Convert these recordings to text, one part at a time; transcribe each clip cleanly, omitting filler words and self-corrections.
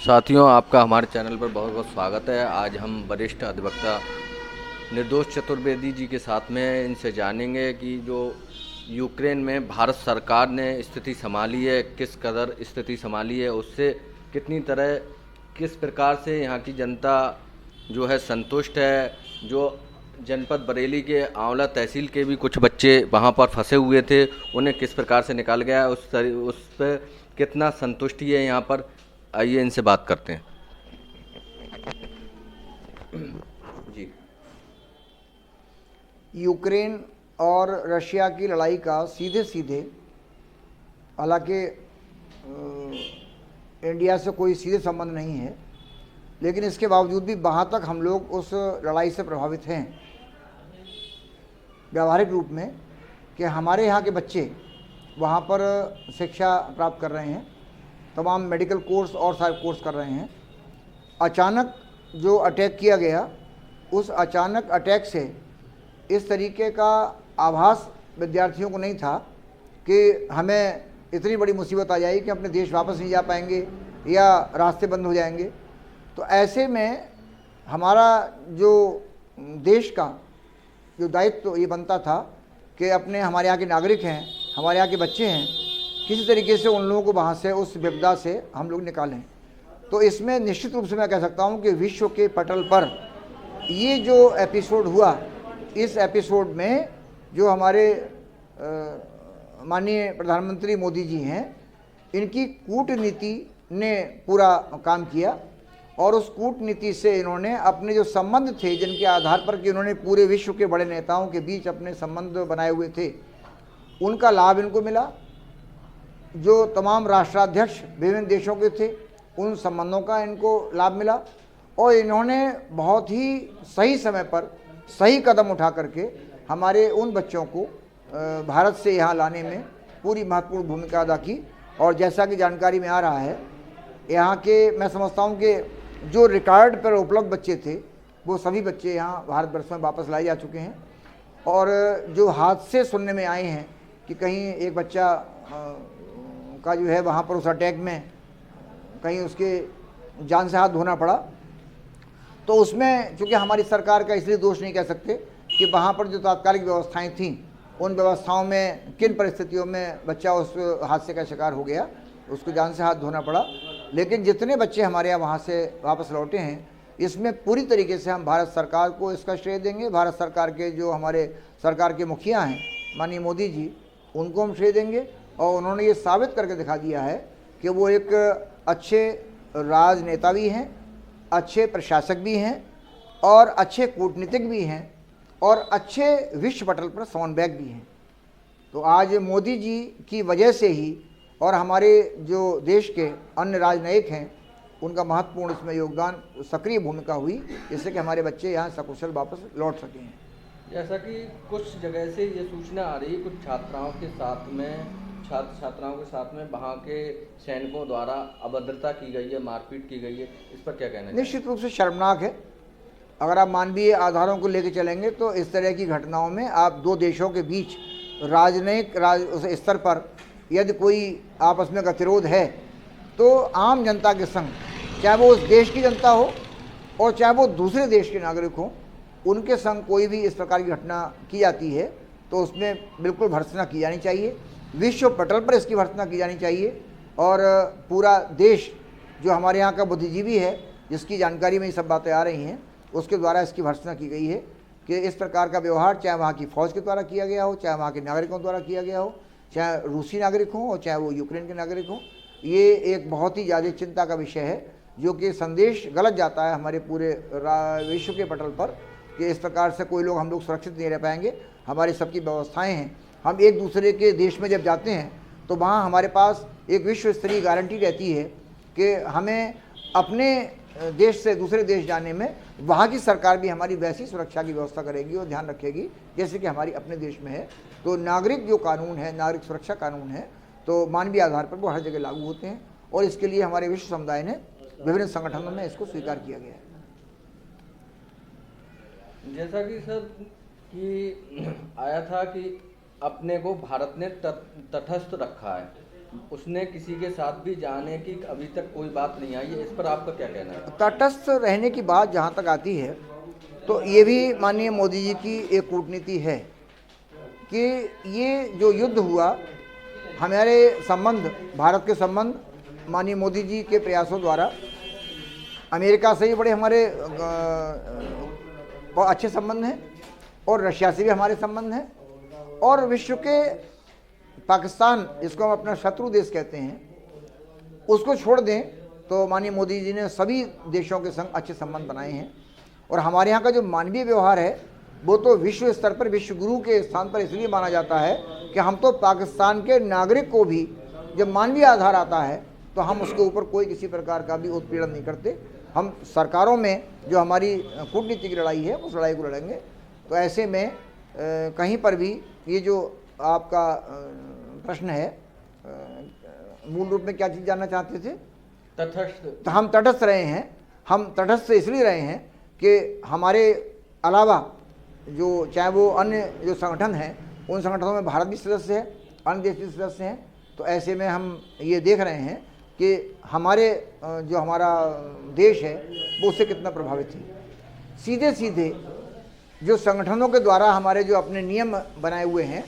साथियों, आपका हमारे चैनल पर बहुत बहुत स्वागत है। आज हम वरिष्ठ अधिवक्ता निर्दोष चतुर्वेदी जी के साथ में इनसे जानेंगे कि जो यूक्रेन में भारत सरकार ने स्थिति संभाली है, किस कदर स्थिति संभाली है, उससे किस प्रकार से यहाँ की जनता जो है संतुष्ट है। जो जनपद बरेली के आंवला तहसील के भी कुछ बच्चे वहाँ पर फंसे हुए थे, उन्हें किस प्रकार से निकाल गया, उस पर कितना संतुष्टि है यहाँ पर। आइए इनसे बात करते हैं। जी। यूक्रेन और रशिया की लड़ाई का सीधे सीधे, हालांकि इंडिया से कोई सीधे संबंध नहीं है, लेकिन इसके बावजूद भी वहाँ तक हम लोग उस लड़ाई से प्रभावित हैं व्यावहारिक रूप में कि हमारे यहाँ के बच्चे वहाँ पर शिक्षा प्राप्त कर रहे हैं, तमाम मेडिकल कोर्स और सारे कोर्स कर रहे हैं। अचानक जो अटैक किया गया, उस अचानक अटैक से इस तरीके का आभास विद्यार्थियों को नहीं था कि हमें इतनी बड़ी मुसीबत आ जाएगी कि अपने देश वापस नहीं जा पाएंगे या रास्ते बंद हो जाएंगे। तो ऐसे में हमारा जो देश का जो दायित्व ये बनता था कि अपने हमारे यहाँ के नागरिक हैं, हमारे यहाँ के बच्चे हैं, किसी तरीके से उन लोगों को वहाँ से उस विपदा से हम लोग निकालें। तो इसमें निश्चित रूप से मैं कह सकता हूँ कि विश्व के पटल पर ये जो एपिसोड हुआ, इस एपिसोड में जो हमारे माननीय प्रधानमंत्री मोदी जी हैं, इनकी कूटनीति ने पूरा काम किया और उस कूटनीति से इन्होंने अपने जो संबंध थे, जिनके आधार पर कि इन्होंने पूरे विश्व के बड़े नेताओं के बीच अपने संबंध बनाए हुए थे, उनका लाभ इनको मिला। जो तमाम राष्ट्राध्यक्ष विभिन्न देशों के थे, उन संबंधों का इनको लाभ मिला और इन्होंने बहुत ही सही समय पर सही कदम उठा करके हमारे उन बच्चों को भारत से यहाँ लाने में पूरी महत्वपूर्ण भूमिका अदा की। और जैसा कि जानकारी में आ रहा है, यहाँ के मैं समझता हूँ कि जो रिकॉर्ड पर उपलब्ध बच्चे थे, वो सभी बच्चे यहाँ भारतवर्ष में वापस लाए जा चुके हैं। और जो हादसे सुनने में आए हैं कि कहीं एक बच्चा का जो है वहाँ पर उस अटैक में कहीं उसके जान से हाथ धोना पड़ा, तो उसमें चूँकि हमारी सरकार का इसलिए दोष नहीं कह सकते कि वहाँ पर जो तात्कालिक व्यवस्थाएं थीं, उन व्यवस्थाओं में किन परिस्थितियों में बच्चा उस हादसे का शिकार हो गया, उसको जान से हाथ धोना पड़ा। लेकिन जितने बच्चे हमारे यहाँ वहाँ से वापस लौटे हैं, इसमें पूरी तरीके से हम भारत सरकार को इसका श्रेय देंगे। भारत सरकार के जो हमारे सरकार के मुखिया हैं माननीय मोदी जी, उनको हम श्रेय देंगे। और उन्होंने ये साबित करके दिखा दिया है कि वो एक अच्छे राजनेता भी हैं, अच्छे प्रशासक भी हैं और अच्छे कूटनीतिक भी हैं और अच्छे विश्व पटल पर समन्वयक भी हैं। तो आज मोदी जी की वजह से ही और हमारे जो देश के अन्य राजनयिक हैं, उनका महत्वपूर्ण इसमें योगदान, सक्रिय भूमिका हुई, जिससे कि हमारे बच्चे यहाँ सकुशल वापस लौट सके हैं। जैसा कि कुछ जगह से ये सूचना आ रही है, कुछ छात्राओं के साथ में वहाँ के सैनिकों द्वारा अभद्रता की गई है, मारपीट की गई है, इस पर क्या कहना है? निश्चित रूप से शर्मनाक है। अगर आप मानवीय आधारों को लेकर चलेंगे तो इस तरह की घटनाओं में आप दो देशों के बीच राजनयिक स्तर पर यदि कोई आपस में गतिरोध है, तो आम जनता के संग, चाहे वो उस देश की जनता हो और चाहे वो दूसरे देश के नागरिक हो, उनके संग कोई भी इस प्रकार की घटना की जाती है तो उसमें बिल्कुल भर्त्सना की जानी चाहिए। विश्व पटल पर इसकी भर्त्सना की जानी चाहिए और पूरा देश जो हमारे यहाँ का बुद्धिजीवी है, जिसकी जानकारी में ये सब बातें आ रही हैं, उसके द्वारा इसकी भर्त्सना की गई है कि इस प्रकार का व्यवहार चाहे वहाँ की फ़ौज के द्वारा किया गया हो, चाहे वहाँ के नागरिकों द्वारा किया गया हो, चाहे रूसी नागरिक हों और चाहे वो यूक्रेन के नागरिक हों। ये एक बहुत ही ज़्यादा चिंता का विषय है, जो कि संदेश गलत जाता है हमारे पूरे विश्व के पटल पर कि इस प्रकार से कोई लोग, हम लोग सुरक्षित नहीं रह पाएंगे। हमारी सबकी व्यवस्थाएं हैं, हम एक दूसरे के देश में जब जाते हैं तो वहाँ हमारे पास एक विश्व स्तरीय गारंटी रहती है कि हमें अपने देश से दूसरे देश जाने में वहाँ की सरकार भी हमारी वैसी सुरक्षा की व्यवस्था करेगी और ध्यान रखेगी जैसे कि हमारी अपने देश में है। तो नागरिक जो कानून है, नागरिक सुरक्षा कानून है, तो मानवीय आधार पर वो हर जगह लागू होते हैं और इसके लिए हमारे विश्व समुदाय ने विभिन्न संगठनों में इसको स्वीकार किया गया है। जैसा कि सर कि आया था कि अपने को भारत ने तटस्थ रखा है, उसने किसी के साथ भी जाने की अभी तक कोई बात नहीं आई है, इस पर आपका क्या कहना है? तटस्थ रहने की बात जहाँ तक आती है तो ये भी माननीय मोदी जी की एक कूटनीति है कि ये जो युद्ध हुआ, हमारे संबंध, भारत के संबंध माननीय मोदी जी के प्रयासों द्वारा अमेरिका से भी बड़े हमारे बहुत अच्छे संबंध हैं, और रशिया से भी हमारे संबंध हैं, और विश्व के पाकिस्तान, जिसको हम अपना शत्रु देश कहते हैं, उसको छोड़ दें तो माननीय मोदी जी ने सभी देशों के संग अच्छे संबंध बनाए हैं। और हमारे यहाँ का जो मानवीय व्यवहार है वो तो विश्व स्तर पर विश्व गुरु के स्थान पर इसलिए माना जाता है कि हम तो पाकिस्तान के नागरिक को भी जब मानवीय आधार आता है तो हम उसके ऊपर कोई किसी प्रकार का भी उत्पीड़न नहीं करते। हम सरकारों में जो हमारी कूटनीति की लड़ाई है उस लड़ाई को लड़ेंगे। तो ऐसे में कहीं पर भी ये जो आपका प्रश्न है, मूल रूप में क्या चीज़ जानना चाहते थे? तटस्थ। तो हम तटस्थ रहे हैं। हम तटस्थ इसलिए रहे हैं कि हमारे अलावा जो चाहे वो अन्य जो संगठन हैं, उन संगठनों में भारत भी सदस्य है, अन्य देश भी सदस्य हैं। तो ऐसे में हम ये देख रहे हैं कि हमारे जो हमारा देश है वो उससे कितना प्रभावित है। सीधे सीधे जो संगठनों के द्वारा हमारे जो अपने नियम बनाए हुए हैं,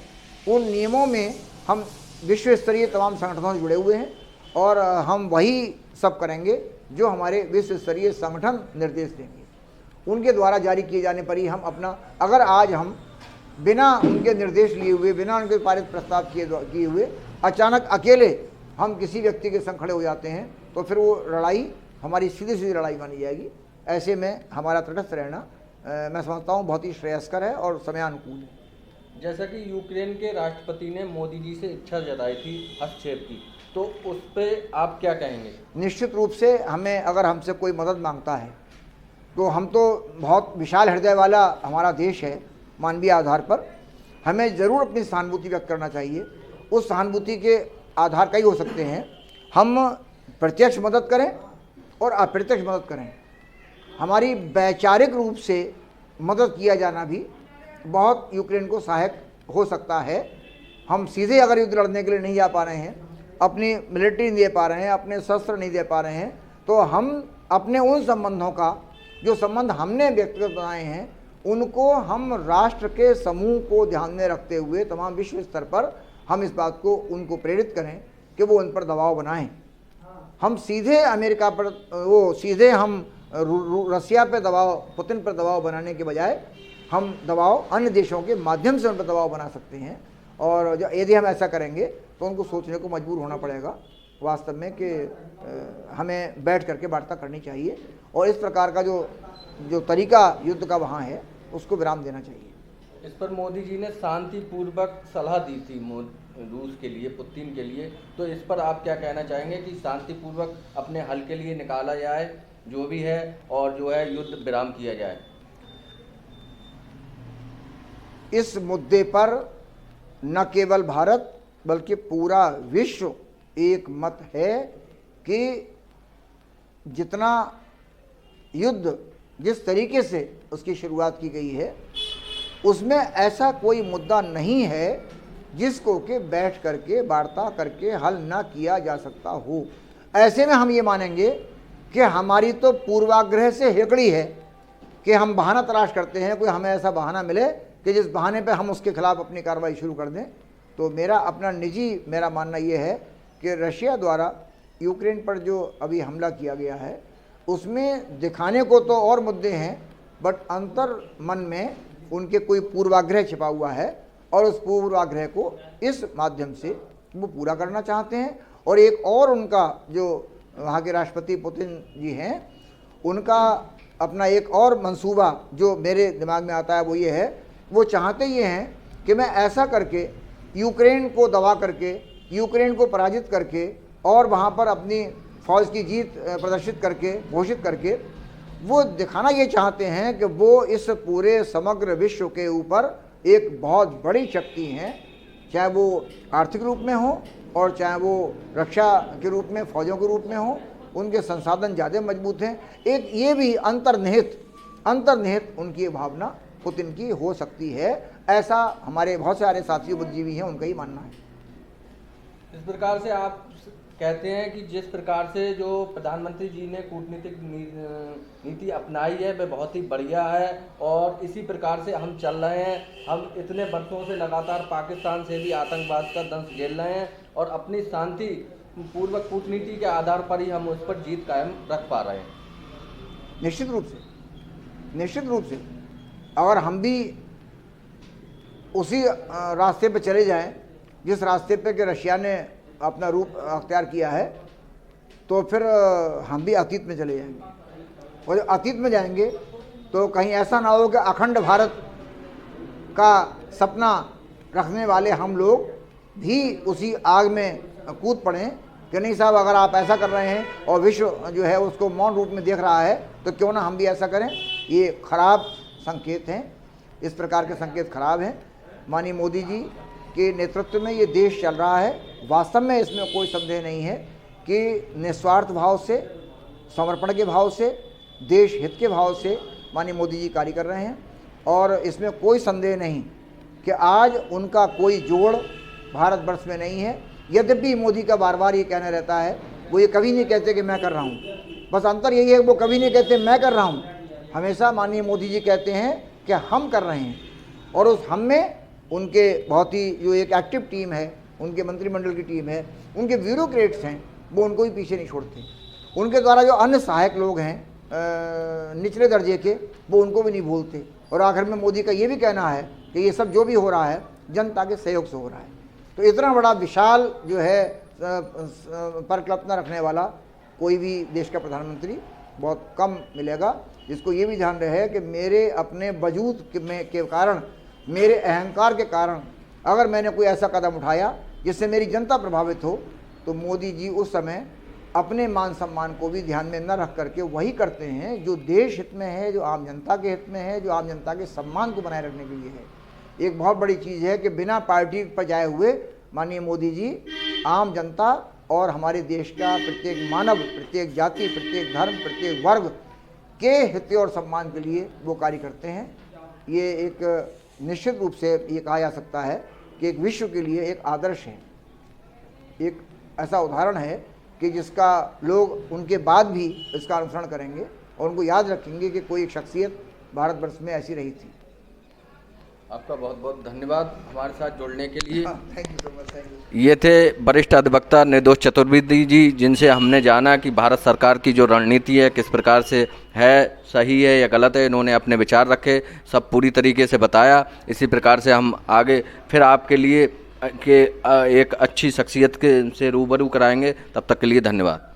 उन नियमों में हम विश्व स्तरीय तमाम संगठनों से जुड़े हुए हैं, और हम वही सब करेंगे जो हमारे विश्व स्तरीय संगठन निर्देश देंगे। उनके द्वारा जारी किए जाने पर ही हम अपना, अगर आज हम बिना उनके निर्देश लिए हुए, बिना उनके पारित प्रस्ताव किए हुए अचानक अकेले हम किसी व्यक्ति के संग खड़े हो जाते हैं तो फिर वो लड़ाई हमारी सीधी सीधी लड़ाई मानी जाएगी। ऐसे में हमारा तटस्थ रहना मैं समझता हूँ बहुत ही श्रेयस्कर है और समयानुकूल है। जैसा कि यूक्रेन के राष्ट्रपति ने मोदी जी से इच्छा जताई थी हस्तक्षेप की, तो उस पर आप क्या कहेंगे? निश्चित रूप से हमें, अगर हमसे कोई मदद मांगता है तो हम तो बहुत विशाल हृदय वाला हमारा देश है, मानवीय आधार पर हमें ज़रूर अपनी सहानुभूति व्यक्त करना चाहिए। उस सहानुभूति के आधार कई हो सकते हैं। हम प्रत्यक्ष मदद करें और अप्रत्यक्ष मदद करें। हमारी वैचारिक रूप से मदद किया जाना भी बहुत यूक्रेन को सहायक हो सकता है। हम सीधे अगर युद्ध लड़ने के लिए नहीं जा पा रहे हैं, अपनी मिलिट्री नहीं दे पा रहे हैं, अपने शस्त्र नहीं दे पा रहे हैं, तो हम अपने उन संबंधों का, जो संबंध हमने व्यक्तिगत बनाए हैं, उनको हम राष्ट्र के समूह को ध्यान में रखते हुए तमाम विश्व स्तर पर हम इस बात को उनको प्रेरित करें कि वो उन पर दबाव बनाएं। हम सीधे अमेरिका पर, वो सीधे हम रसिया पर दबाव, पुतिन पर दबाव बनाने के बजाय हम दबाव अन्य देशों के माध्यम से उन पर दबाव बना सकते हैं। और यदि हम ऐसा करेंगे तो उनको सोचने को मजबूर होना पड़ेगा वास्तव में कि हमें बैठ करके वार्ता करनी चाहिए, और इस प्रकार का जो तरीका युद्ध का वहाँ है उसको विराम देना चाहिए। इस पर मोदी जी ने शांतिपूर्वक सलाह दी थी रूस के लिए, पुतिन के लिए, तो इस पर आप क्या कहना चाहेंगे कि शांतिपूर्वक अपने हल के लिए निकाला जाए जो भी है, और जो है युद्ध विराम किया जाए? इस मुद्दे पर न केवल भारत बल्कि पूरा विश्व एक मत है कि जितना युद्ध जिस तरीके से उसकी शुरुआत की गई है उसमें ऐसा कोई मुद्दा नहीं है जिसको कि बैठ करके वार्ता करके हल ना किया जा सकता हो। ऐसे में हम ये मानेंगे कि हमारी तो पूर्वाग्रह से हेकड़ी है कि हम बहाना तलाश करते हैं, कोई हमें ऐसा बहाना मिले कि जिस बहाने पे हम उसके खिलाफ अपनी कार्रवाई शुरू कर दें। तो मेरा मानना ये है कि रशिया द्वारा यूक्रेन पर जो अभी हमला किया गया है उसमें दिखाने को तो और मुद्दे हैं, बट अंतर मन में उनके कोई पूर्वाग्रह छिपा हुआ है, और उस पूर्वाग्रह को इस माध्यम से वो पूरा करना चाहते हैं। और एक और उनका जो वहाँ के राष्ट्रपति पुतिन जी हैं, उनका अपना एक और मंसूबा जो मेरे दिमाग में आता है वो ये है, वो चाहते ये हैं कि मैं ऐसा करके यूक्रेन को दबा करके, यूक्रेन को पराजित करके और वहाँ पर अपनी फौज की जीत प्रदर्शित करके, घोषित करके, वो दिखाना ये चाहते हैं कि वो इस पूरे समग्र विश्व के ऊपर एक बहुत बड़ी शक्ति हैं, चाहे वो आर्थिक रूप में हो और चाहे वो रक्षा के रूप में, फौजों के रूप में हो, उनके संसाधन ज़्यादा मजबूत हैं। एक ये भी अंतर्निहित उनकी ये भावना पुतिन की हो सकती है। ऐसा हमारे बहुत सारे साथी बुद्धिजीवी हैं, उनका ही मानना है। इस प्रकार से आप कहते हैं कि जिस प्रकार से जो प्रधानमंत्री जी ने कूटनीतिक नीति अपनाई है वह बहुत ही बढ़िया है, और इसी प्रकार से हम चल रहे हैं। हम इतने वर्षों से लगातार पाकिस्तान से भी आतंकवाद का दंश झेल रहे हैं, और अपनी शांति पूर्वक कूटनीति के आधार पर ही हम उस पर जीत कायम रख पा रहे हैं। निश्चित रूप से अगर हम भी उसी रास्ते पे चले जाएं जिस रास्ते पे कि रशिया ने अपना रूप अख्तियार किया है, तो फिर हम भी अतीत में चले जाएंगे। और जब अतीत में जाएंगे तो कहीं ऐसा ना हो कि अखंड भारत का सपना रखने वाले हम लोग भी उसी आग में कूद पड़ें कि नहीं साहब, अगर आप ऐसा कर रहे हैं और विश्व जो है उसको मौन रूप में देख रहा है, तो क्यों ना हम भी ऐसा करें। ये खराब संकेत हैं, इस प्रकार के संकेत खराब हैं। माननीय मोदी जी के नेतृत्व में ये देश चल रहा है। वास्तव में इसमें कोई संदेह नहीं है कि निस्वार्थ भाव से, समर्पण के भाव से, देश हित के भाव से माननीय मोदी जी कार्य कर रहे हैं, और इसमें कोई संदेह नहीं कि आज उनका कोई जोड़ भारतवर्ष में नहीं है। यद्यपि मोदी का बार बार ये कहना रहता है, वो ये कभी नहीं कहते कि मैं कर रहा हूँ, बस अंतर यही है, वो कभी नहीं कहते मैं कर रहा हूँ, हमेशा माननीय मोदी जी कहते हैं कि हम कर रहे हैं। और उस हम में उनके बहुत ही जो एक एक्टिव टीम है, उनके मंत्रिमंडल की टीम है, उनके ब्यूरोक्रेट्स हैं, वो उनको भी पीछे नहीं छोड़ते। उनके द्वारा जो अन्य सहायक लोग हैं निचले दर्जे के, वो उनको भी नहीं भूलते। और आखिर में मोदी का ये भी कहना है कि ये सब जो भी हो रहा है जनता के सहयोग से हो रहा है। तो इतना बड़ा विशाल जो है परिकल्पना रखने वाला कोई भी देश का प्रधानमंत्री बहुत कम मिलेगा, जिसको ये भी ध्यान रहे कि मेरे अपने वजूद के कारण, मेरे अहंकार के कारण अगर मैंने कोई ऐसा कदम उठाया जिससे मेरी जनता प्रभावित हो, तो मोदी जी उस समय अपने मान सम्मान को भी ध्यान में न रख करके वही करते हैं जो देश हित में है, जो आम जनता के हित में है, जो आम जनता के सम्मान को बनाए रखने के लिए है। एक बहुत बड़ी चीज़ है कि बिना पार्टी पर जाए हुए माननीय मोदी जी आम जनता और हमारे देश का प्रत्येक मानव, प्रत्येक जाति, प्रत्येक धर्म, प्रत्येक वर्ग के हित और सम्मान के लिए वो कार्य करते हैं। ये एक निश्चित रूप से ये कहा जा सकता है कि एक विश्व के लिए एक आदर्श है, एक ऐसा उदाहरण है कि जिसका लोग उनके बाद भी इसका अनुसरण करेंगे और उनको याद रखेंगे कि कोई एक शख्सियत भारतवर्ष में ऐसी रही थी। आपका बहुत बहुत धन्यवाद हमारे साथ जुड़ने के लिए। Thank you so much. Thank you. ये थे वरिष्ठ अधिवक्ता निर्दोष चतुर्वेदी जी, जिनसे हमने जाना कि भारत सरकार की जो रणनीति है किस प्रकार से है, सही है या गलत है। इन्होंने अपने विचार रखे, सब पूरी तरीके से बताया। इसी प्रकार से हम आगे फिर आपके लिए एक अच्छी शख्सियत के से रूबरू कराएंगे। तब तक के लिए धन्यवाद।